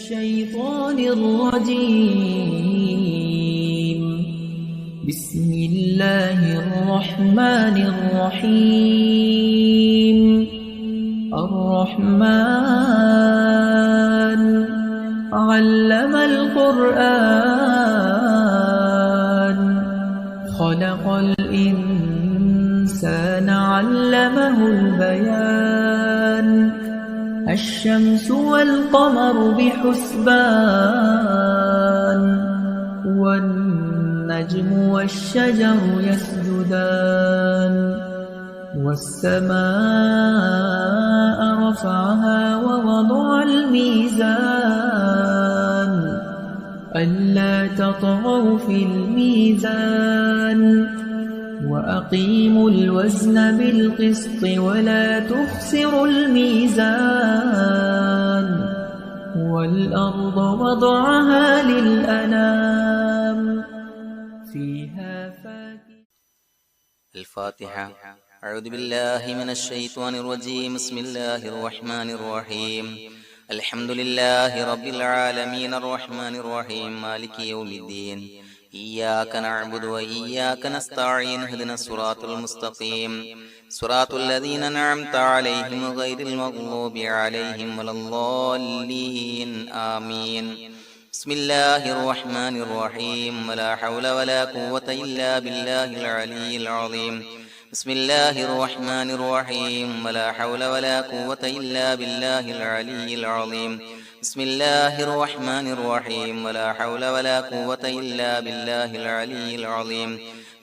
الشيطان الرجيم. بسم الله الرحمن الرحيم. الرحمن علم القرآن خلق الإنسان علمه البيان. الشمس والقمر بحسبان والنجم والشجر يسجدان. والسماء رفعها ووضع الميزان ألا تطغوا في الميزان وأقيموا الوزن بالقسط ولا تخسروا الميزان. والأرض وضعها للأنام فيها فاكهة. الفاتحة. أعوذ بالله من الشيطان الرجيم. بسم الله الرحمن الرحيم. الحمد لله رب العالمين الرحمن الرحيم مالك يوم الدين. إياك نعبد وإياك نستعين. اهدنا الصراط المستقيم صراط الذين أنعمت عليهم غير المغضوب عليهم ولا الضالين آمين. بسم الله الرحمن الرحيم. ولا حول ولا قوة إلا بالله العلي العظيم. بسم الله الرحمن الرحيم. ولا حول ولا قوة إلا بالله العلي العظيم. بسم الله الرحمن الرحيم. ولا حول ولا قوة إلا بالله العلي العظيم.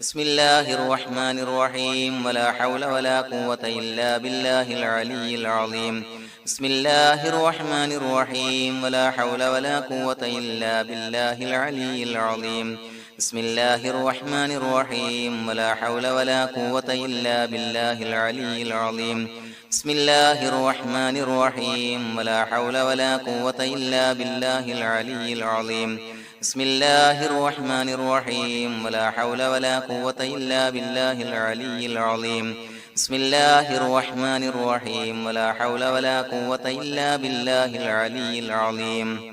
بسم الله الرحمن الرحيم. ولا حول ولا قوة إلا بالله العلي العظيم. بسم الله الرحمن الرحيم. ولا حول ولا قوة إلا بالله العلي العظيم. بسم الله الرحمن الرحيم. ولا حول ولا قوة إلا بالله العلي العظيم. بسم الله الرحمن الرحيم. ولا حول ولا قوة إلا بالله العلي العظيم. بسم الله الرحمن الرحيم. ولا حول ولا قوة إلا بالله العلي العظيم. بسم الله الرحمن الرحيم. ولا حول ولا قوة إلا بالله العلي العظيم.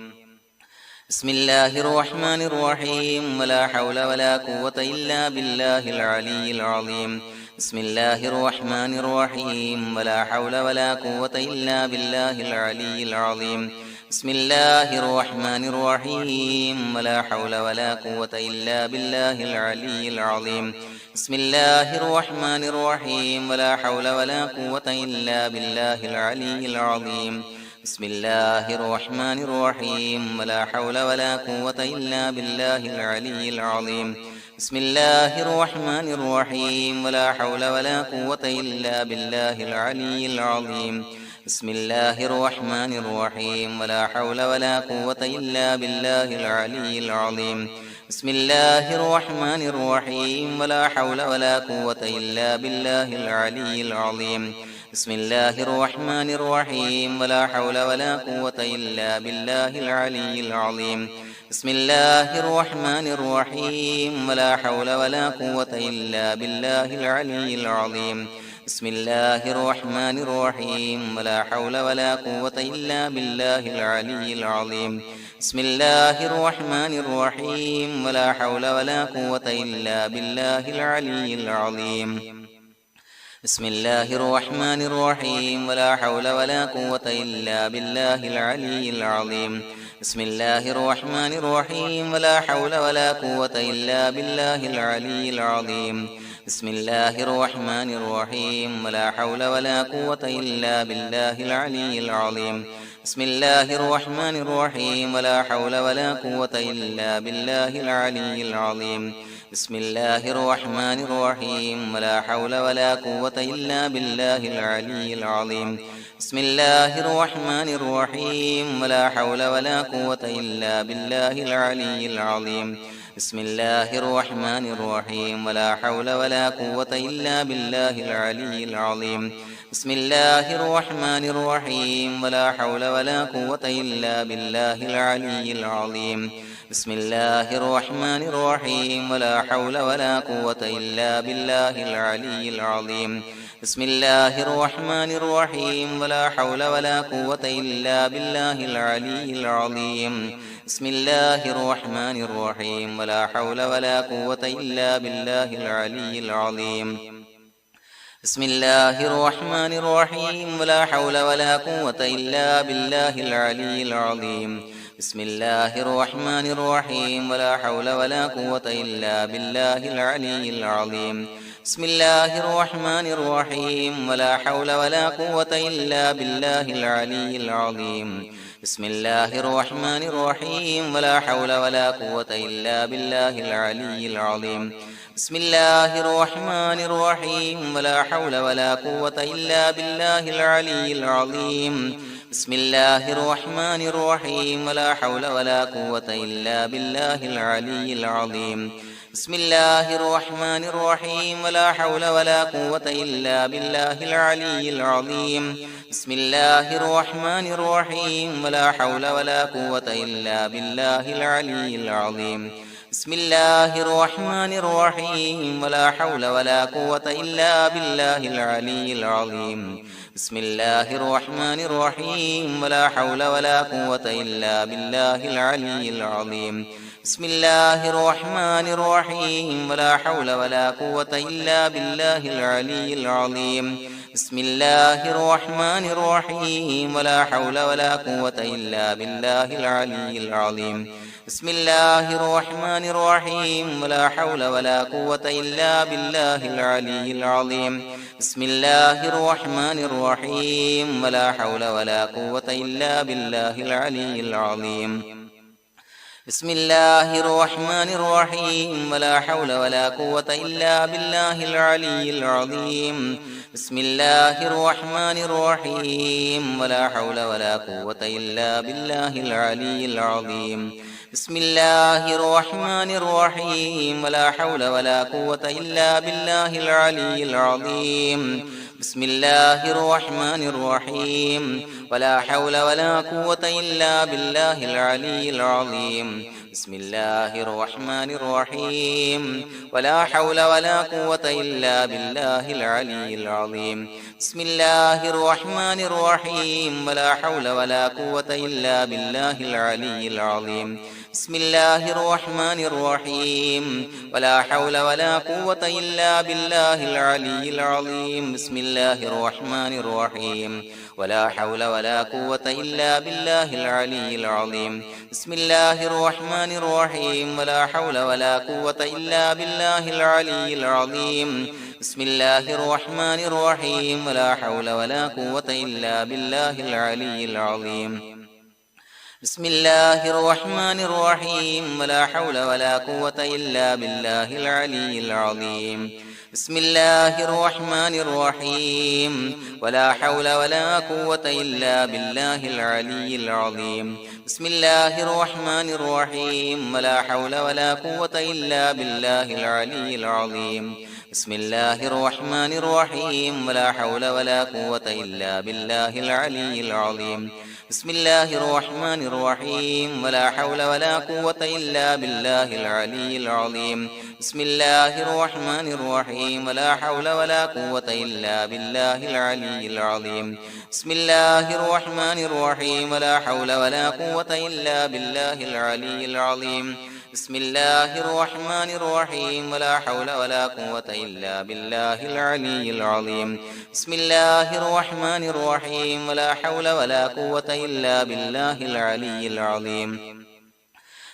بسم الله الرحمن الرحيم. ولا حول ولا قوة إلا بالله العلي العظيم. بسم الله الرحمن الرحيم. ولا حول ولا قوة إلا بالله العلي العظيم. بسم الله الرحمن الرحيم. ولا حول ولا قوة إلا بالله العلي العظيم. بسم الله الرحمن الرحيم. ولا حول ولا قوة إلا بالله العلي العظيم. بسم الله الرحمن الرحيم. ولا حول ولا قوة إلا بالله العلي العظيم. بسم الله الرحمن الرحيم. ولا حول ولا قوة إلا بالله العلي العظيم. بسم الله الرحمن الرحيم. ولا حول ولا قوة إلا بالله العلي العظيم. بسم الله الرحمن الرحيم. ولا حول ولا قوة إلا بالله العلي العظيم. بسم الله الرحمن الرحيم. ولا حول ولا قوة إلا بالله العلي العظيم. بسم الله الرحمن الرحيم. ولا حول ولا قوة إلا بالله العلي العظيم. بسم الله الرحمن الرحيم. ولا حول ولا قوة إلا بالله العلي العظيم. بسم الله الرحمن الرحيم. ولا حول ولا قوة إلا بالله العلي العظيم. بسم الله الرحمن الرحيم. ولا حول ولا قوة إلا بالله العلي العظيم. بسم الله الرحمن الرحيم. ولا حول ولا قوة إلا بالله العلي العظيم. بسم الله الرحمن الرحيم. ولا حول ولا قوة إلا بالله العلي العظيم. بسم الله الرحمن الرحيم. ولا حول ولا قوة إلا بالله العلي العظيم. بسم الله الرحمن الرحيم. ولا حول ولا قوة إلا بالله العلي العظيم. بسم الله الرحمن الرحيم. ولا حول ولا قوة إلا بالله العلي العظيم. بسم الله الرحمن الرحيم. ولا حول ولا قوة إلا بالله العلي العظيم. بسم الله الرحمن الرحيم. ولا حول ولا قوة إلا بالله العلي العظيم. بسم الله الرحمن الرحيم. ولا حول ولا قوة إلا بالله العلي العظيم. بسم الله الرحمن الرحيم ولا حول ولا قوة إلا بالله العلي العظيم بسم الله الرحمن الرحيم ولا حول ولا قوة إلا بالله العلي العظيم بسم الله الرحمن الرحيم ولا حول ولا قوة إلا بالله العلي العظيم بسم الله الرحمن الرحيم ولا حول ولا قوة إلا بالله العلي العظيم بسم الله الرحمن الرحيم ولا حول ولا قوة إلا بالله العلي العظيم بسم الله الرحمن الرحيم ولا حول ولا قوة إلا بالله العلي العظيم بسم الله الرحمن الرحيم ولا حول ولا قوة إلا بالله العلي العظيم بسم الله الرحمن الرحيم ولا حول ولا قوة إلا بالله العلي العظيم بسم الله الرحمن الرحيم ولا حول ولا قوة إلا بالله العلي العظيم بسم الله الرحمن الرحيم ولا حول ولا قوة إلا بالله العلي العظيم بسم الله الرحمن الرحيم ولا حول ولا قوة إلا بالله العلي العظيم بسم الله الرحمن الرحيم ولا حول ولا قوة إلا بالله العلي العظيم بسم الله الرحمن الرحيم ولا حول ولا قوة إلا بالله العلي العظيم بسم الله الرحمن الرحيم ولا حول ولا قوة إلا بالله العلي العظيم بسم الله الرحمن الرحيم ولا حول ولا قوة إلا بالله العلي العظيم بسم الله الرحمن الرحيم ولا حول ولا قوة إلا بالله العلي العظيم بسم الله الرحمن الرحيم ولا حول ولا قوة إلا بالله العلي العظيم بسم الله الرحمن الرحيم ولا حول ولا قوة إلا بالله العلي العظيم بسم الله الرحمن الرحيم ولا حول ولا قوة إلا بالله العلي العظيم بسم الله الرحمن الرحيم ولا حول ولا قوة إلا بالله العلي العظيم بسم الله الرحمن الرحيم ولا حول ولا قوة إلا بالله العلي العظيم بسم الله الرحمن الرحيم ولا حول ولا قوة إلا بالله العلي العظيم بسم الله الرحمن الرحيم ولا حول ولا قوة إلا بالله العلي العظيم بسم الله الرحمن الرحيم ولا حول ولا قوة إلا بالله العلي العظيم بسم الله الرحمن الرحيم ولا حول ولا قوة إلا بالله العلي العظيم بسم الله الرحمن الرحيم ولا حول ولا قوة إلا بالله العلي العظيم بسم الله الرحمن الرحيم ولا حول ولا قوة إلا بالله العلي العظيم بسم الله الرحمن الرحيم ولا حول ولا قوة إلا بالله العلي العظيم بسم الله الرحمن الرحيم ولا حول ولا قوة إلا بالله العلي العظيم بسم الله الرحمن الرحيم ولا حول ولا قوة إلا بالله العلي العظيم بسم الله الرحمن الرحيم ولا حول ولا قوة إلا بالله العلي العظيم بسم الله الرحمن الرحيم ولا حول ولا قوة إلا بالله العلي العظيم بسم الله الرحمن الرحيم ولا حول ولا قوة إلا بالله العلي العظيم بسم الله الرحمن الرحيم ولا حول ولا قوة إلا بالله العلي العظيم بسم الله الرحمن الرحيم ولا حول ولا قوة إلا بالله العلي العظيم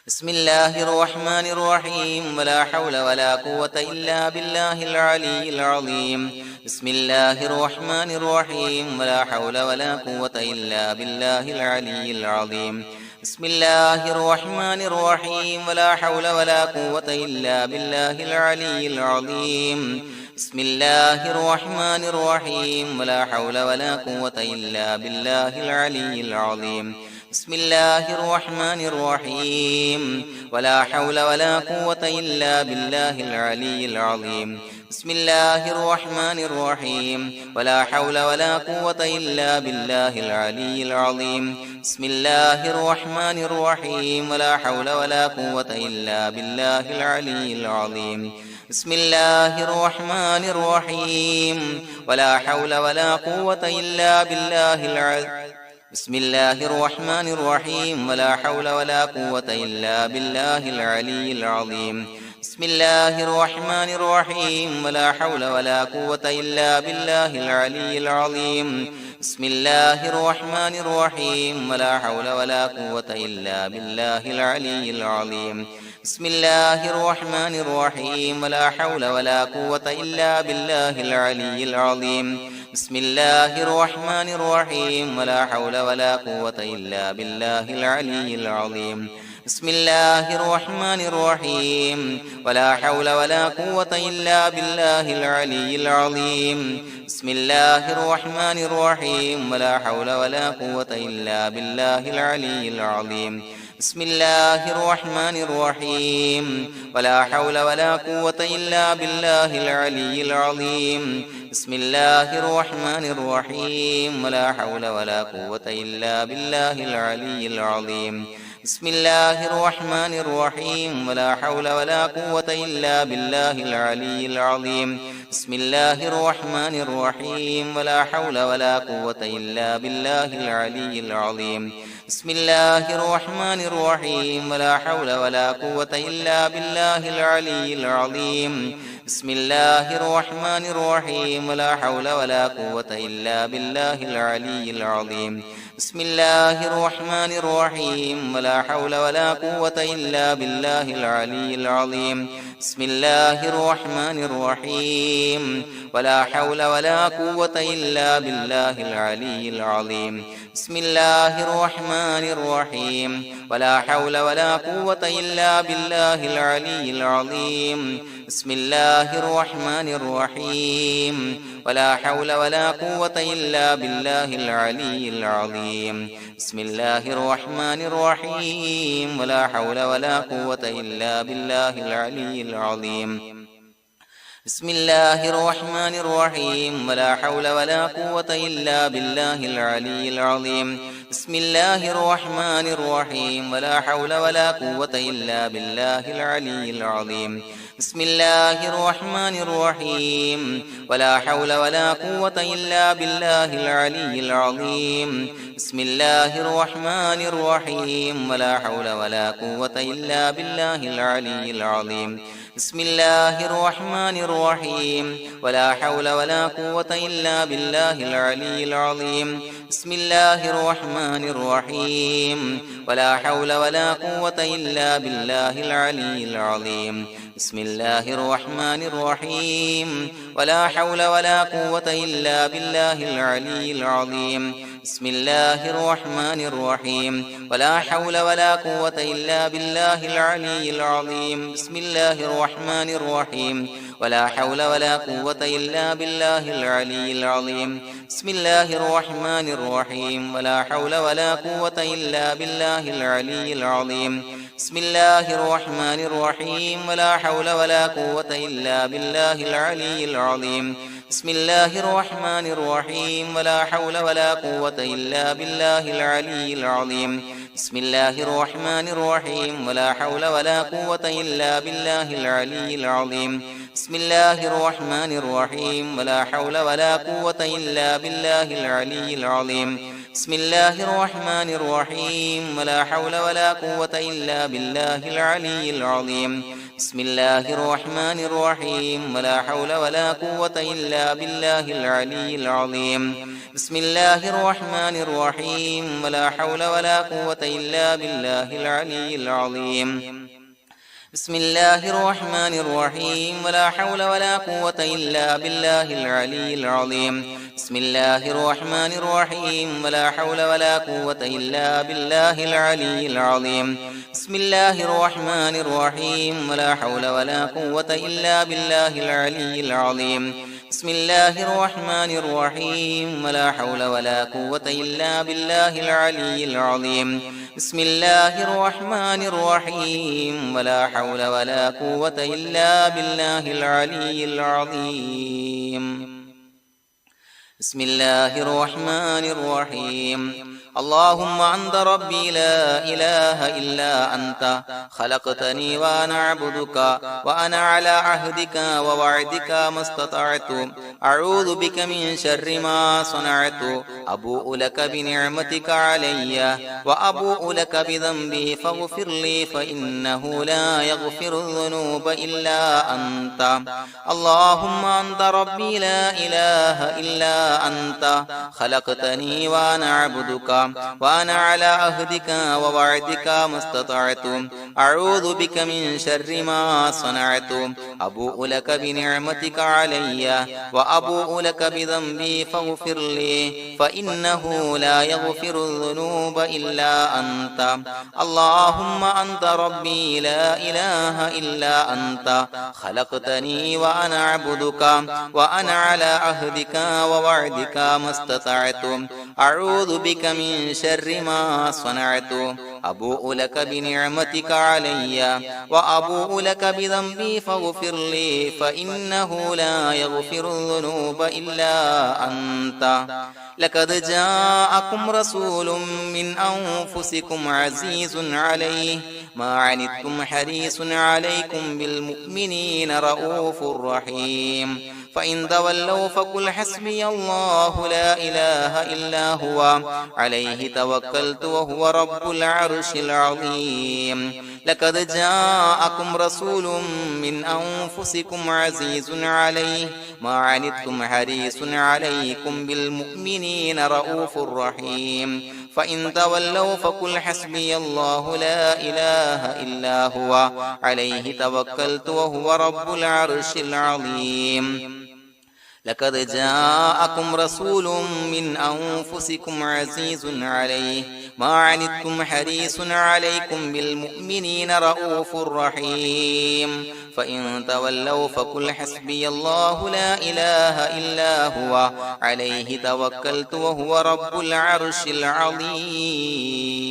بسم الله الرحمن الرحيم ولا حول ولا قوة إلا بالله العلي العظيم بسم الله الرحمن الرحيم ولا حول ولا قوة إلا بالله العلي العظيم بسم الله الرحمن الرحيم ولا حول ولا قوة إلا بالله العلي العظيم بسم الله الرحمن الرحيم ولا حول ولا قوة إلا بالله العلي العظيم بسم الله الرحمن الرحيم ولا حول ولا قوة إلا بالله العلي العظيم بسم الله الرحمن الرحيم ولا حول ولا قوة إلا بالله العلي العظيم بسم الله الرحمن الرحيم ولا حول ولا قوة إلا بالله العلي العظيم بسم الله الرحمن الرحيم ولا حول ولا قوة إلا بالله العلي بسم الله الرحمن الرحيم ولا حول ولا قوة إلا بالله العلي العظيم بسم الله الرحمن الرحيم ولا حول ولا قوة إلا بالله العلي العظيم بسم الله الرحمن الرحيم ولا حول ولا قوة إلا بالله العلي العظيم بسم الله الرحمن الرحيم ولا حول ولا قوة إلا بالله العلي العظيم بسم الله الرحمن الرحيم ولا حول ولا قوة إلا بالله العلي العظيم بسم الله الرحمن الرحيم ولا حول ولا قوة إلا بالله العلي العظيم بسم الله الرحمن الرحيم ولا حول ولا قوة إلا بالله العلي العظيم بسم الله الرحمن الرحيم ولا حول ولا قوة إلا بالله العلي العظيم بسم الله الرحمن الرحيم ولا حول ولا قوة إلا بالله العلي العظيم بسم الله الرحمن الرحيم ولا حول ولا قوة إلا بالله العلي العظيم بسم الله الرحمن الرحيم ولا حول ولا قوة إلا بالله العلي العظيم بسم الله الرحمن الرحيم ولا حول ولا قوة إلا بالله العلي العظيم بسم الله الرحمن الرحيم ولا حول ولا قوة إلا بالله العلي العظيم بسم الله الرحمن الرحيم ولا حول ولا قوة إلا بالله العلي العظيم بسم الله الرحمن الرحيم ولا حول ولا قوة إلا بالله العلي العظيم بسم الله الرحمن الرحيم ولا حول ولا قوة إلا بالله العلي العظيم بسم الله الرحمن الرحيم ولا حول ولا قوة إلا بالله العلي العظيم بسم الله الرحمن الرحيم ولا حول ولا قوة إلا بالله العلي العظيم بسم الله الرحمن الرحيم ولا حول ولا قوة إلا بالله العلي العظيم بسم الله الرحمن الرحيم ولا حول ولا قوة إلا بالله العلي العظيم بسم الله الرحمن الرحيم ولا حول ولا قوة إلا بالله العلي العظيم بسم الله الرحمن الرحيم ولا حول ولا قوة إلا بالله العلي العظيم بسم الله الرحمن الرحيم ولا حول ولا قوة إلا بالله العلي العظيم بسم الله الرحمن الرحيم ولا حول ولا قوة إلا بالله العلي العظيم بسم الله الرحمن الرحيم ولا حول ولا قوة إلا بالله العلي العظيم بسم الله الرحمن الرحيم ولا حول ولا قوة إلا بالله العلي العظيم بسم الله الرحمن الرحيم ولا حول ولا قوة إلا بالله العلي العظيم بسم الله الرحمن الرحيم ولا حول ولا قوة إلا بالله العلي العظيم بسم الله الرحمن الرحيم ولا حول ولا قوة إلا بالله العلي العظيم بسم الله الرحمن الرحيم ولا حول ولا قوة إلا بالله العلي العظيم بسم الله الرحمن الرحيم ولا حول ولا قوة إلا بالله العلي العظيم بسم الله الرحمن الرحيم ولا حول ولا قوة إلا بالله العلي العظيم بسم الله الرحمن الرحيم ولا حول ولا قوة إلا بالله العلي العظيم بسم الله الرحمن الرحيم ولا حول ولا قوة إلا بالله العلي العظيم بسم الله الرحمن الرحيم ولا حول ولا قوة إلا بالله العلي العظيم بسم الله الرحمن الرحيم ولا حول ولا قوة إلا بالله العلي العظيم بسم الله الرحمن الرحيم ولا حول ولا قوة إلا بالله العلي العظيم بسم الله الرحمن الرحيم ولا حول ولا قوة إلا بالله العلي العظيم بسم الله الرحمن الرحيم ولا حول ولا قوة إلا بالله العلي العظيم بسم الله الرحمن الرحيم ولا حول ولا قوة إلا بالله العلي العظيم بسم الله الرحمن الرحيم اللهم أنت ربي لا إله إلا أنت خلقتني وأنا عبدك وأنا على عهدك ووعدك ما استطعت أعوذ بك من شر ما صنعت أبوء لك بنعمتك علي وأبوء لك بذنبي فاغفر لي فإنه لا يغفر الذنوب إلا أنت اللهم أنت ربي لا إله إلا أنت خلقتني وأنا عبدك وأنا على عهدك ووعدك ما استطعت أعوذ بك من شر ما صنعت أبوء لك بنعمتك علي وأبوء لك بذنبي فاغفر لي فإنه لا يغفر الذنوب إلا أنت اللهم أنت ربي لا إله إلا أنت خلقتني وأنا عبدك وأنا على عهدك ووعدك ما استطعت أعوذ بك من شر ما صنعت أبوء لك بنعمتك علي وأبوء لك بذنبي فاغفر لي فإنه لا يغفر الذنوب إلا أنت لقد جاءكم رسول من أنفسكم عزيز عليه ما عنتم حريص عليكم بالمؤمنين رؤوف رحيم فإن تولوا فقل حسبي الله لا إله إلا هو عليه توكلت وهو رب العرش العظيم لقد جاءكم رسول من أنفسكم عزيز عليه ما عنتم حريص عليكم بالمؤمنين رؤوف رحيم فإن تولوا فقل حسبي الله لا إله إلا هو عليه توكلت وهو رب العرش العظيم لقد جاءكم رسول من أنفسكم عزيز عليه ما عنتم حريص عليكم بالمؤمنين رؤوف رحيم فإن تولوا فقل حسبي الله لا إله إلا هو عليه توكلت وهو رب العرش العظيم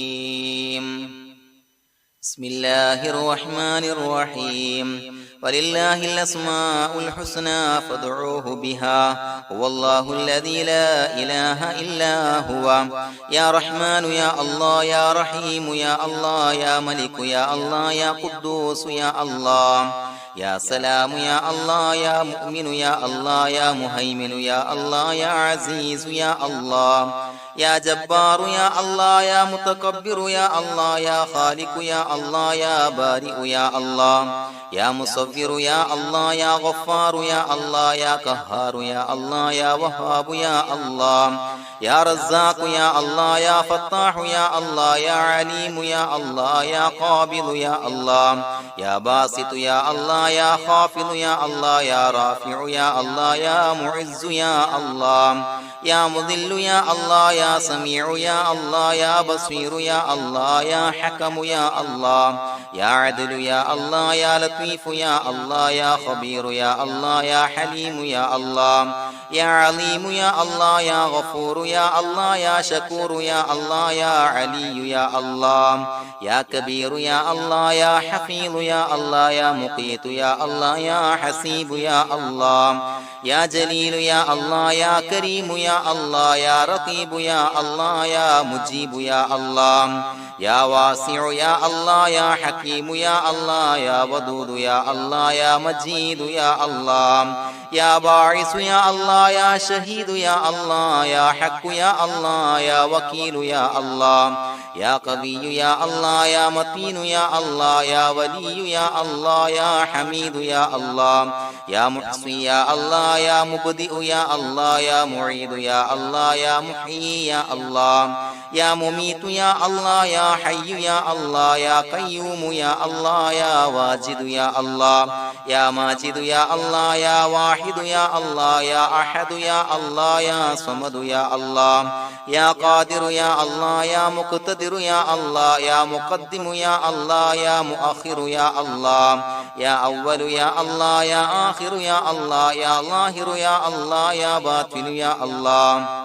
بسم الله الرحمن الرحيم ولله الأسماء الحسنى فادعوه بها هو الله الذي لا إله إلا هو يا رحمن يا الله يا رحيم يا الله يا ملك يا الله يا قدوس يا الله يا سلام يا الله يا مؤمن يا الله يا مهيمن يا الله يا عزيز يا الله يا جبار يا الله يا متكبر يا الله يا خالق يا الله يا بارئ يا الله يا مصور يا الله يا غفار يا الله يا قهار يا الله يا وهاب يا الله يا رزاق يا الله يا فتاح يا الله يا عليم يا الله يا قابض يا الله يا باسط يا الله يا خافض يا الله يا رافع يا الله يا معز يا الله يا مذل يا الله يا سميع يا الله يا بصير يا الله يا حكم يا الله يا عدل يا الله يا لطيف يا الله يا خبير يا الله يا حليم يا الله يا عليم يا الله يا غفور يا الله يا شكور يا الله يا علي يا الله يا كبير يا الله يا حفيظ يا الله يا مقيت يا الله يا حسيب يا الله يا جليل يا الله يا كريم يا الله يا رقيب يا الله يا مجيب يا الله يا واسع يا الله يا حكيم يا الله يا ودود يا الله يا مجيد يا الله يا باعث يا الله يا شهيد يا الله يا حق يا الله يا وكيل يا الله يا قوي يا الله يا متين يا الله يا ولي يا الله يا حميد يا الله يا محصي يا الله يا مبدئ يا الله يا معيد يا الله يا محيي يا الله يا مميت يا الله يا حي يا الله يا قيوم يا الله يا واجد يا الله يا ماجد يا الله يا واحد يا الله يا أحد يا الله يا صمد يا الله يا قادر يا الله يا مقتدر يا الله يا مقدم يا الله يا مؤخر يا الله يا أول يا الله يا آخر يا الله يا ظاهر يا الله يا باطن يا الله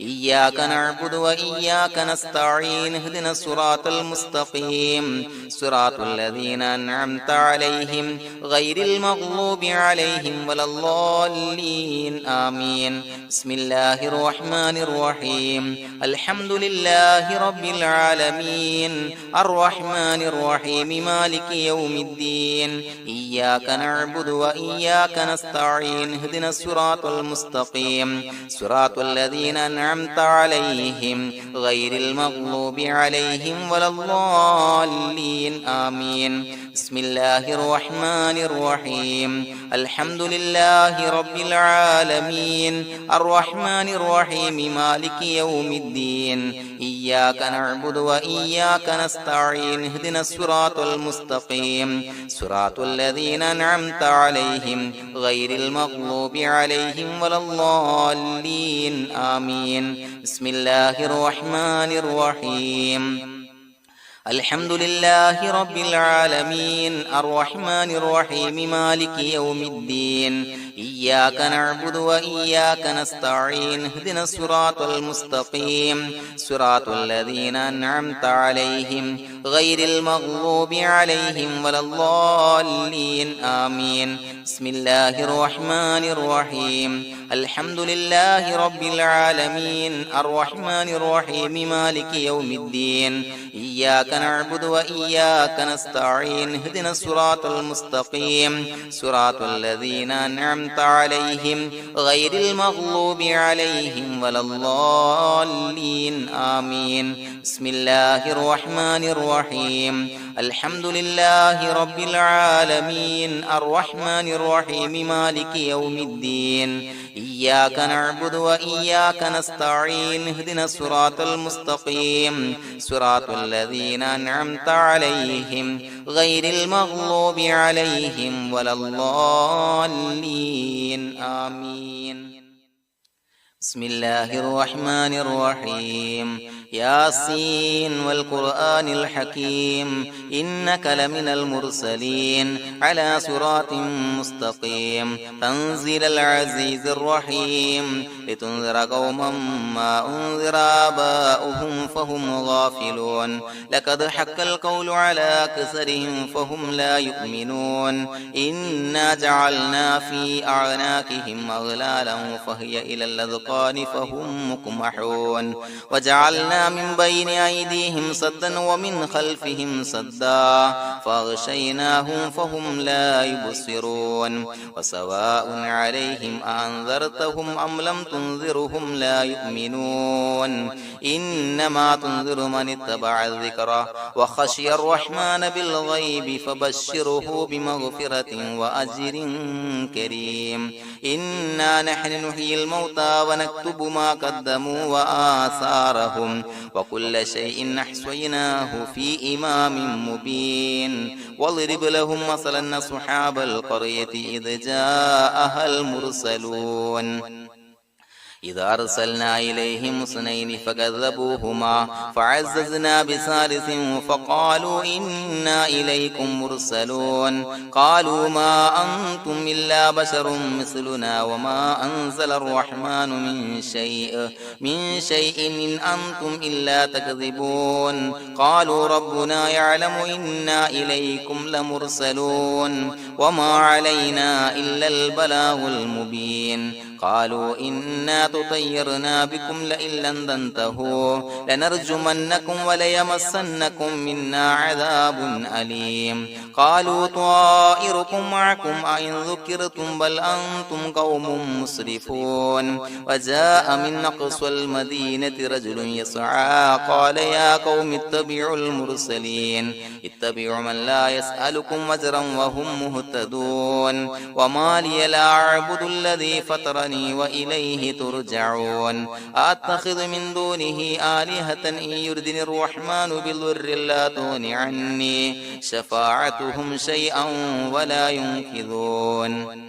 إياك نعبد وإياك نستعين اهدنا الصراط المستقيم صراط الذين أنعمت عليهم غير المغضوب عليهم ولا الضالين آمين بسم الله الرحمن الرحيم الحمد لله رب العالمين الرحمن الرحيم مالك يوم الدين إياك نعبد وإياك نستعين اهدنا الصراط المستقيم صراط الذين أنعمت عليهم غير المغضوب عليهم ولا الضالين آمين بسم الله الرحمن الرحيم الحمد لله رب العالمين الرحمن الرحيم مالك يوم الدين إياك نعبد وإياك نستعين اهدنا الصراط المستقيم صراط الذين أنعمت عليهم غير المغضوب عليهم ولا الضالين آمين بسم الله الرحمن الرحيم الحمد لله رب العالمين الرحمن الرحيم مالك يوم الدين إياك نعبد وإياك نستعين اهدنا الصراط المستقيم صراط الذين أنعمت عليهم غير المغضوب عليهم ولا الضالين آمين بسم الله الرحمن الرحيم الحمد لله رب العالمين الرحمن الرحيم مالك يوم الدين إياك نعبد وإياك نستعين اهدنا الصراط المستقيم صراط الذين أنعمت عليهم غير المغضوب عليهم ولا الضالين آمين بسم الله الرحمن الرحيم الحمد لله رب العالمين الرحمن الرحيم مالك يوم الدين إياك نعبد وإياك نستعين اهدنا الصراط المستقيم صراط الذين أنعمت عليهم غير المغضوب عليهم ولا الضالين آمين بسم الله الرحمن الرحيم ياسين والقرآن الحكيم إنك لمن المرسلين على صراط مستقيم تنزيل العزيز الرحيم لتنذر قوما ما أنذر آباؤهم فهم غافلون لقد حق القول على أكثرهم فهم لا يؤمنون إنا جعلنا في أعناقهم أغلالا فهي إلى الأذقان فهم مقمحون وجعلنا من بين أيديهم سدا ومن خلفهم سدا فأغشيناهم فهم لا يبصرون وسواء عليهم أأنذرتهم أم لم تنذرهم لا يؤمنون إنما تنذر من اتبع الذكر وخشي الرحمن بالغيب فبشره بمغفرة وأجر كريم إنا نحن نحيي الموتى ونكتب ما قدموا وآثارهم وكل شيء أحصيناه في إمام مبين واضرب لهم مثلا أصحاب القرية إذ جاءها المرسلون إذا أرسلنا إليهم اثنين فكذبوهما فعززنا بثالث فقالوا إنا إليكم مرسلون قالوا ما أنتم إلا بشر مثلنا وما أنزل الرحمن من شيء إن أنتم إلا تكذبون قالوا ربنا يعلم إنا إليكم لمرسلون وما علينا إلا البلاغ المبين قالوا إنا تطيرنا بكم لئن لم تنتهوا لنرجمنكم وليمسنكم منا عذاب أليم قالوا طائركم معكم أئن ذكرتم بل أنتم قوم مسرفون وجاء من أقصى المدينة رجل يسعى قال يا قوم اتبعوا المرسلين اتبعوا من لا يسألكم أجرا وهم مهتدون وما لي لا أعبد الذي فطرني وإليه ترجعون أتخذ من دونه آلهة إن يردني الرحمن بضر لا تغن عني شفاعتهم شيئا ولا ينقذون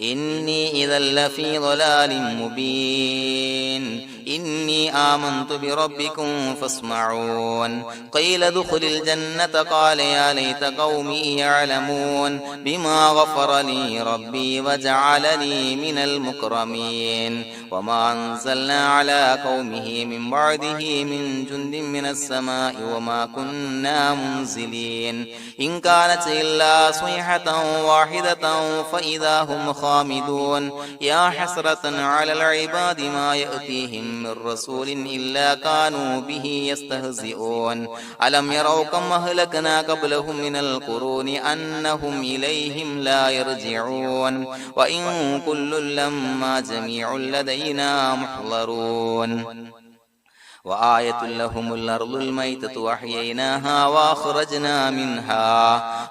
إني إذا لفي ضلال مبين إني آمنت بربكم فاسمعون قيل ادخل الجنة قال يا ليت قومي يعلمون بما غفر لي ربي وجعلني من المكرمين وما أنزلنا على قومه من بعده من جند من السماء وما كنا منزلين إن كانت إلا صيحة واحدة فإذا هم خامدون يا حسرة على العباد ما يأتيهم من رسول إلا كانوا به يستهزئون ألم يروا كم أهلكنا قبلهم من القرون أنهم إليهم لا يرجعون وإن كل لما جميع لدينا محضرون وآية لهم الأرض الميتة وأحييناها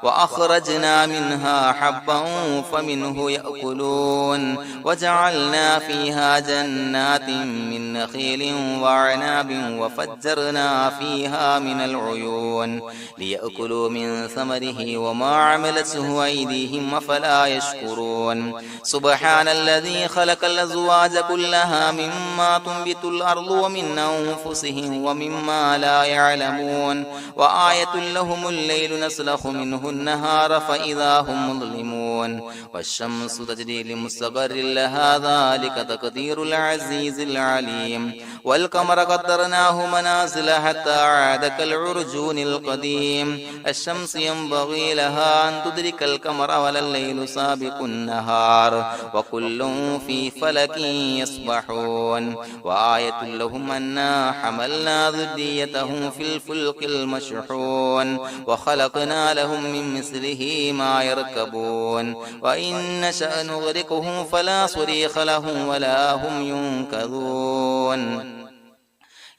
وأخرجنا منها حبا فمنه يأكلون وجعلنا فيها جنات من نخيل وأعناب وفجرنا فيها من العيون ليأكلوا من ثمره وما عملته أيديهم أفلا يشكرون سبحان الذي خلق الأزواج كلها مما تنبت الأرض ومن أنفسهم ومما لا يعلمون وآية لهم الليل نسلخ منه النهار فإذا هم مظلمون والشمس تجري لمستقر لها ذلك تقدير العزيز العليم والقمر قدرناه منازل حتى عاد كالعرجون القديم الشمس ينبغي لها أن تدرك القمر ولا الليل سابق النهار وكل في فلك يسبحون وآية لهم أنا حملنا ذريتهم في الفلك المشحون وخلقنا لهم من مثله ما يركبون وإن نشأ نغرقهم فلا صريخ لهم ولا هم ينقذون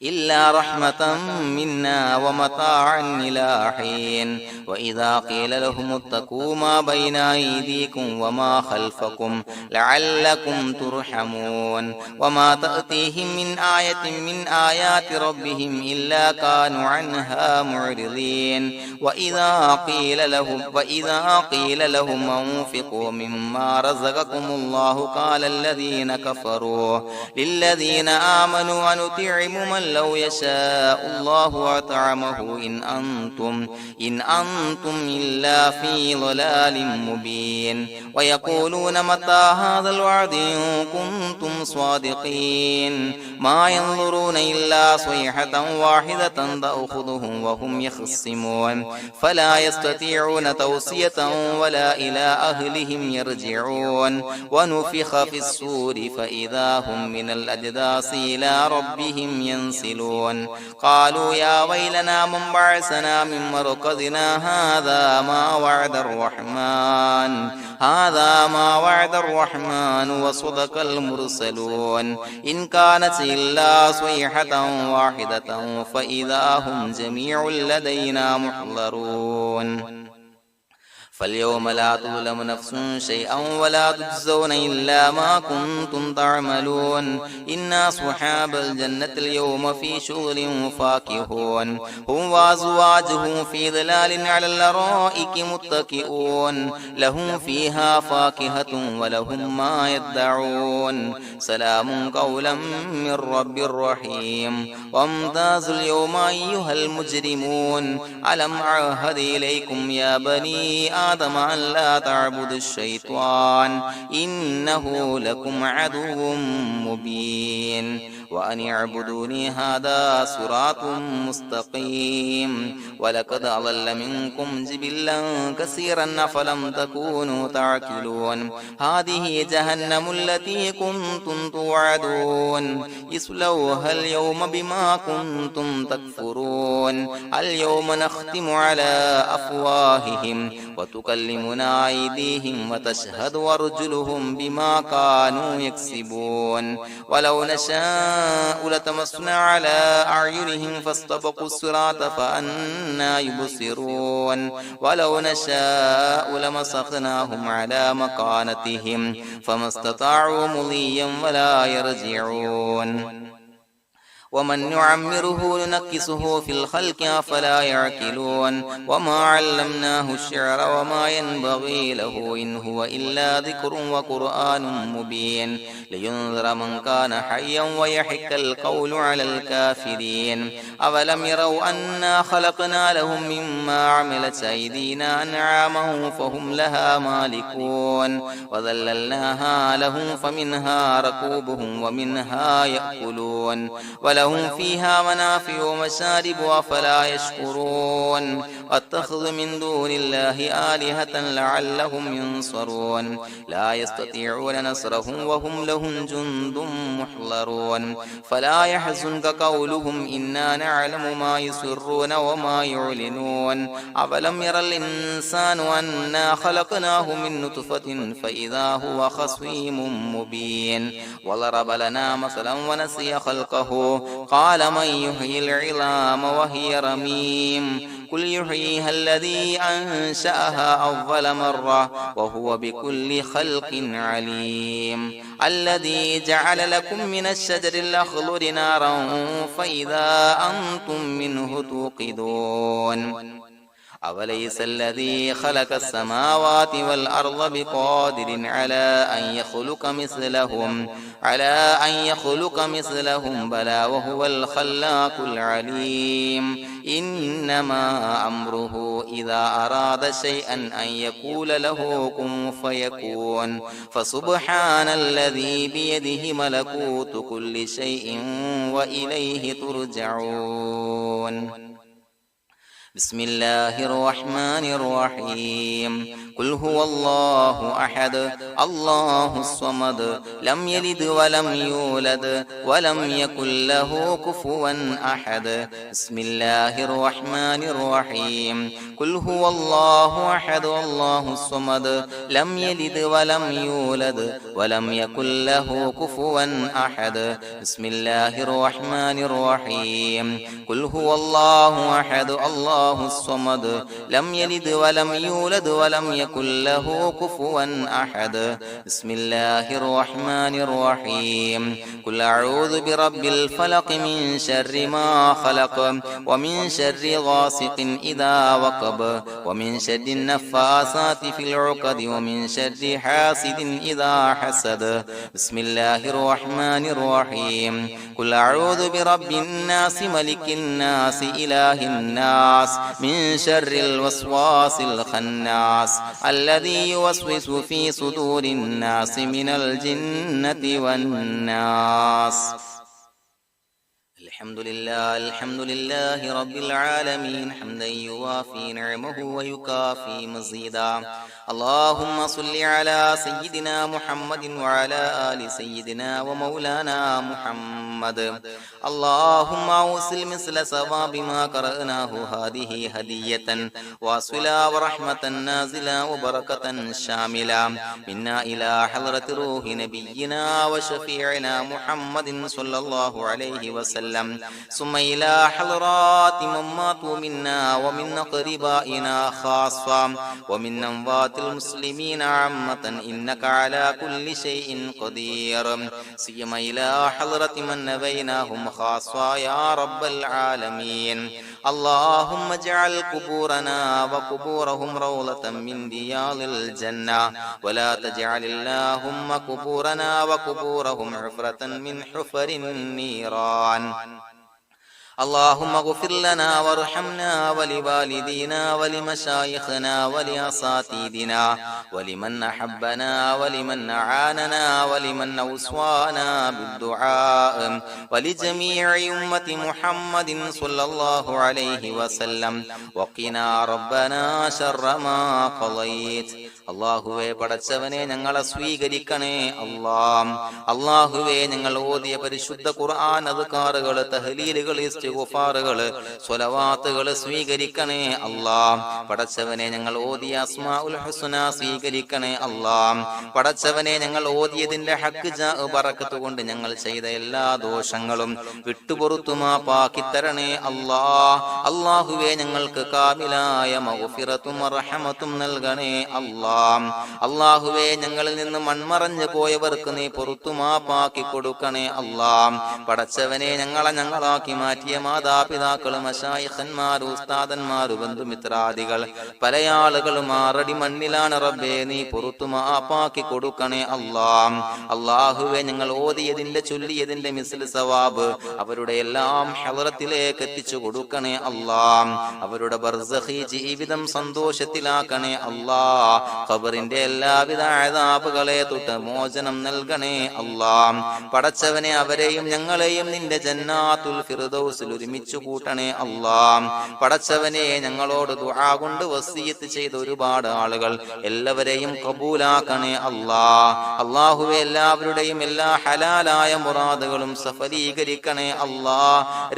إلا رحمة منا ومتاعا إلى حين وإذا قيل لهم اتقوا ما بين أيديكم وما خلفكم لعلكم ترحمون وما تأتيهم من آية من آيات ربهم إلا كانوا عنها معرضين وإذا قيل لهم أنفقوا مما رزقكم الله قال الذين كفروا للذين آمنوا أنطعم من لو يشاء الله أطعمه إن أنتم إلا في ضلال مبين ويقولون متى هذا الوعد إن كنتم صادقين ما ينظرون إلا صيحة واحدة تأخذهم وهم يخصمون فلا يستطيعون توصية ولا إلى أهلهم يرجعون ونفخ في الصور فإذا هم من الأجداث إلى ربهم ينسلون قالوا يا ويلنا من بعثنا من مرقدنا هذا ما وعد الرحمن وصدق المرسلون إن كانت إلا صيحة واحدة فإذا هم جميع لدينا محضرون فاليوم لا تظلم نفس شيئا ولا تجزون إلا ما كنتم تعملون إن أصحاب الجنة اليوم في شغل فاكهون هم وأزواجهم في ظلال على الأرائك متكئون لهم فيها فاكهة ولهم ما يدعون سلام قولا من رب رحيم وامتازوا اليوم أيها المجرمون ألم أعهد إليكم يا بني آدم أن لا تعبدوا الشيطان إنه لكم عدو مبين وأن اعبدوني هذا صراط مستقيم ولقد أضل منكم جبلا كثيرا أفلم تكونوا تعقلون هذه جهنم التي كنتم توعدون اصلوها اليوم بما كنتم تكفرون اليوم نختم على أفواههم وتكلمنا أيديهم وتشهد أرجلهم بما كانوا يكسبون ولو نشاء لتمسنا على أعينهم فاستبقوا الصراط فأنى يبصرون ولو نشاء لمسخناهم على مكانتهم فما استطاعوا مضيا ولا يرجعون ومن نعمره ننكسه في الخلق أفلا يعقلون وما علمناه الشعر وما ينبغي له إن هو إلا ذكر وقرآن مبين لينذر من كان حيا ويحق القول على الكافرين أولم يروا أنا خلقنا لهم مما عملت أيدينا أنعاما فهم لها مالكون وذللناها لهم فمنها ركوبهم ومنها يأكلون ولهم فيها منافع ومشارب أفلا يشكرون واتخذوا من دون الله آلهة لعلهم ينصرون لا يستطيعون نصرهم وهم لهم جند محضرون فلا يحزنك قولهم إنا نعلم ما يسرون وما يعلنون أولم ير الإنسان أنا خلقناه من نطفة فإذا هو خصيم مبين وضرب لنا مثلا ونسي خلقه قال من يحيي العظام وهي رميم قل يحييها الذي أنشأها أول مرة وهو بكل خلق عليم الذي جعل لكم من الشجر الأخضر نارا فإذا أنتم منه توقدون أوليس الذي خلق السماوات والأرض بقادر على أن يخلق مثلهم بلى وهو الخلاق العليم إنما أمره إذا أراد شيئا أن يقول له كن فيكون فسبحان الذي بيده ملكوت كل شيء وإليه ترجعون بسم الله الرحمن الرحيم قل هو الله أحد الله الصمد لم يلد ولم يولد ولم يكن له كفوا أحد بسم الله الرحمن الرحيم قل هو الله أحد الله الصمد لم يلد ولم يولد ولم يكن له كفوا أحد بسم الله الرحمن الرحيم قل هو الله أحد الله الصمد لم يلد ولم يولد ولم يكن له كفوا أحد بسم الله الرحمن الرحيم قل أعوذ برب الفلق من شر ما خلق ومن شر غاسق إذا وقب ومن شر النفاثات في العقد ومن شر حاسد إذا حسد بسم الله الرحمن الرحيم قل أعوذ برب الناس ملك الناس إله الناس من شر الوسواس الخناس الذي يوسوس في صدور الناس من الجنة والناس الحمد لله رب العالمين حمدا يوافي نعمه ويكافي مزيدا اللهم صل على سيدنا محمد وعلى آل سيدنا ومولانا محمد اللهم أوصل مثل ثواب ما قرأناه هذه هدية واصلا ورحمة نازلا وبركة شاملا منا إلى حضرة روح نبينا وشفيعنا محمد صلى الله عليه وسلم ثم إلى حضرات من ماتوا منا ومن أقربائنا خاصة ومن أموات المسلمين عامة إنك على كل شيء قدير سيما إلى حضرة من نبيناهم خاصة يا رب العالمين اللهم اجعل قبورنا وقبورهم روضة من رياض الجنة ولا تجعل اللهم قبورنا وقبورهم حفرة من حفر النيران اللهم اغفر لنا وارحمنا ولوالدينا ولمشايخنا ولأساتذتنا ولمن أحبنا ولمن أعاننا ولمن أوصانا بالدعاء ولجميع أمة محمد صلى الله عليه وسلم وقنا ربنا شر ما قضيت അള്ളാഹുവേ പടച്ചവനെ ഞങ്ങളെ സ്വീകരിക്കണേ അല്ലാഹുവേ ഞങ്ങൾ ഓതിയ പരിശുദ്ധ ഖുർആൻ അദ്കാറുകൾ തഹ്ലീലുകൾ ഇസ്തിഗ്ഫാറുകള് സ്വലവാത്തുകള് സ്വീകരിക്കണേ അല്ലാ. പടച്ചവനെ ഞങ്ങൾ ഓതിയ അസ്മാഉൽ ഹുസ്ന സ്വീകരിക്കണേ അല്ലാ. പടച്ചവനെ ഞങ്ങൾ ഓതിയതിന്റെ ഹക്ക് ബറക്കത്ത് കൊണ്ട് ഞങ്ങൾ ചെയ്ത എല്ലാ ദോഷങ്ങളും വിട്ടുപുറത്തു മാപ്പാക്കി തരണേ അല്ലാ. അല്ലാഹുവേ ഞങ്ങൾക്ക് കാമിലായ മഗ്ഫിറത്തും റഹ്മത്തും നൽകണേ അല്ലാ. അല്ലാഹുവേ ഞങ്ങളിൽ നിന്ന് മൺമറഞ്ഞു പോയവർക്ക് നീ പുറത്തു മാപ്പാക്കി കൊടുക്കണേ അല്ലാ. പടച്ചവനെ ഞങ്ങളാക്കി മാറ്റിയ മാതാപിതാക്കൾ, മശായിഖന്മാർ, ഉസ്താദന്മാർ, ബന്ധുമിത്രാദികൾ പല ആളുകളും ആറടി മണ്ണിലാണ് റബ്ബേ, നീ പുറത്തു മാപ്പാക്കി കൊടുക്കണേ അല്ലാ. അല്ലാഹുവേ ഞങ്ങൾ ഓതിയതിന്റെ ചൊല്ലിയതിന്റെ മിസ്ൽ സവാബ് അവരുടെ എല്ലാം ഹളറത്തിലേക്ക് എത്തിച്ചു കൊടുക്കണേ അല്ലാ. അവരുടെ ബർസഖി ജീവിതം സന്തോഷത്തിലാക്കണേ അല്ലാ. ഖബറിന്റെ എല്ലാവിധ അദാബുകളെ തൊട്ട് മോചനം നൽകണേ അല്ലാ. പടച്ചവനെ അവരെയും ഞങ്ങളെയും നിന്റെ ജന്നാത്തുൽ ഫിർദൗസിൽ ഒരുമിച്ച് കൂട്ടണേ അല്ലാ. പടച്ചവനെ ഞങ്ങളോട് ദുആ കൊണ്ട് വസിയത്ത് ചെയ്ത ഒരുപാട് ആളുകൾ എല്ലാവരെയും കബൂലാക്കണേ അല്ലാ. അല്ലാഹുവേ എല്ലാവരുടെയും എല്ലാ ഹലാലായ മുറാദുകളും സഫലീകരിക്കണേ അല്ലാ.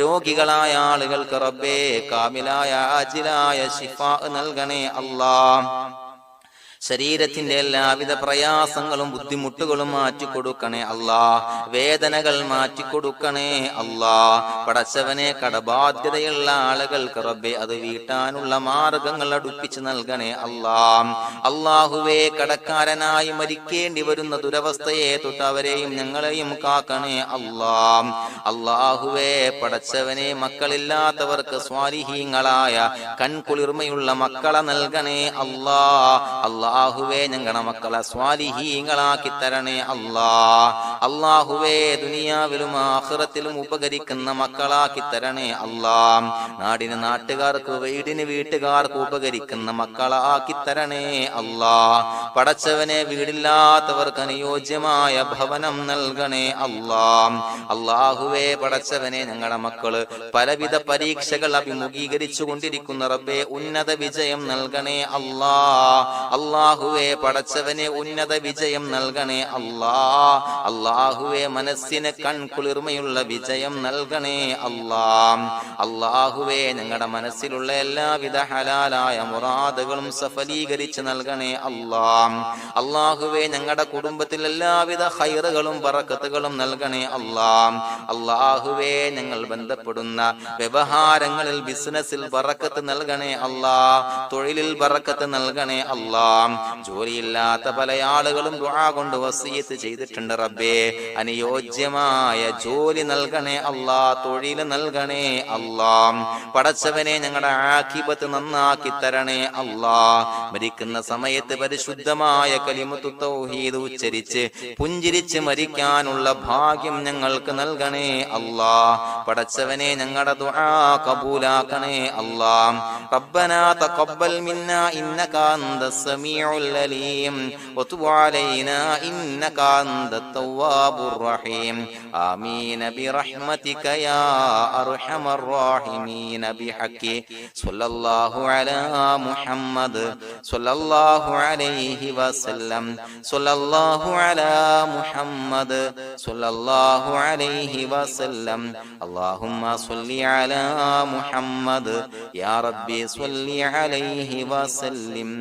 രോഗികളായ ആളുകൾക്ക് റബ്ബേ കാമിലായ ആജിലായ ശിഫാ നൽകണേ അല്ലാ. ശരീരത്തിന്റെ എല്ലാവിധ പ്രയാസങ്ങളും ബുദ്ധിമുട്ടുകളും മാറ്റിക്കൊടുക്കണേ അല്ലാ. വേദനകൾ മാറ്റിക്കൊടുക്കണേ അല്ലാ. പടച്ചവനെ കടബാധ്യതയുള്ള ആളുകൾക്ക് റബ്ബേ അത് വീട്ടാനുള്ള മാർഗങ്ങൾ അടുപ്പിച്ച് നൽകണേ അല്ലാ. അല്ലാഹുവേ കടക്കാരനായി മരിക്കേണ്ടി വരുന്ന ദുരവസ്ഥയെ തൊട്ട് അവരെയും ഞങ്ങളെയും കാക്കണേ അല്ലാ. അല്ലാഹുവേ പടച്ചവനെ മക്കളില്ലാത്തവർക്ക് സ്വാലിഹീങ്ങളായ കൺകുളിർമയുള്ള മക്കളെ നൽകണേ അല്ലാ. അല്ലാഹുവേ ഞങ്ങളുടെ മക്കളെ സ്വാലിഹീങ്ങളാക്കി തരണേ അല്ലാ. അല്ലാഹുവേ ദുനിയാവിലും ആഖിറത്തിലും ഉപകരിക്കുന്ന മക്കളാക്കി തരണേ അല്ലാ. നാടിന് നാട്ടുകാർക്ക്, വീടിന് വീട്ടുകാർക്ക് ഉപകരിക്കുന്ന മക്കളാക്കി തരണേ അല്ലാ. പടച്ചവനെ വീടില്ലാത്തവർക്ക് അനുയോജ്യമായ ഭവനം നൽകണേ അല്ലാ. അല്ലാഹുവേ പടച്ചവനെ ഞങ്ങളുടെ മക്കള് പലവിധ പരീക്ഷകൾ അഭിമുഖീകരിച്ചു കൊണ്ടിരിക്കുന്ന റബ്ബേ ഉന്നത വിജയം നൽകണേ അല്ലാ. അല്ലാഹുവേ പടച്ചവനെ ഉന്നത വിജയം നൽകണേ അല്ലാ. അല്ലാഹുവേ മനസ്സിന് കൺകുളിർമയുള്ള വിജയം നൽകണേ അല്ലാ. അല്ലാഹുവേ ഞങ്ങളുടെ മനസ്സിലുള്ള എല്ലാവിധ ഹലാലായ മുറാദുകളും സഫലീകരിച്ച് നൽകണേ അല്ലാ. അല്ലാഹുവേ ഞങ്ങളുടെ കുടുംബത്തിൽ എല്ലാവിധ ഖൈറുകളും ബറക്കത്തുകളും നൽകണേ അല്ലാ. അല്ലാഹുവേ ഞങ്ങൾ ബന്ധപ്പെടുന്ന വ്യവഹാരങ്ങളിൽ, ബിസിനസ്സിൽ ബറക്കത്ത് നൽകണേ അല്ലാ. തൊഴിലിൽ ബറക്കത്ത് നൽകണേ അല്ലാ. ജോലിയില്ലാത്ത പല ആളുകളും ദുആ കൊണ്ട് വസിയത്ത് ചെയ്തിട്ടുണ്ട് റബ്ബേ. അനുയോജ്യമായ ജോലി നൽകണേ അല്ലാ. തൊഴിൽ നൽകണേ അല്ലാ. പടച്ചവനെ ഞങ്ങളുടെ ആഖിബത്ത് നന്നാക്കി തരണേ അല്ലാ. മരിക്കുന്ന സമയത്ത് പരിശുദ്ധമായ കലിമത്തു തൗഹീദ് ഉച്ചരിച്ച് പുഞ്ചിരിച്ച് മരിക്കാനുള്ള ഭാഗ്യം ഞങ്ങൾക്ക് നൽകണേ അല്ലാ. പടച്ചവനെ ഞങ്ങളുടെ ദുആ കബൂലാക്കണേ അല്ലാ. റബ്ബനാ തഖബ്ബൽ മിന്നാ ഇന്നക അന്തസ് സമീഉൽ അലീം വതുബ് അലൈനാ ഇന്നക അന്തത് തവ്വാബുർ റഹീം. ആമീൻ ബിറഹ്മതിക യാ അർഹമർ റഹീമീൻ. ബിഹഖി സ്വല്ലല്ലാഹു അലാ മുഹമ്മദ് സ്വല്ലല്ലാഹു അലൈഹി വസല്ലം. സ്വല്ലല്ലാഹു അലാ മുഹമ്മദ് സ്വല്ലല്ലാഹു അലൈഹി വസല്ലം. അല്ലാഹുമ്മ സ്വല്ലി അലാ മുഹമ്മദ് യാ റബ്ബി സ്വല്ലി അലൈഹി വസല്ലം.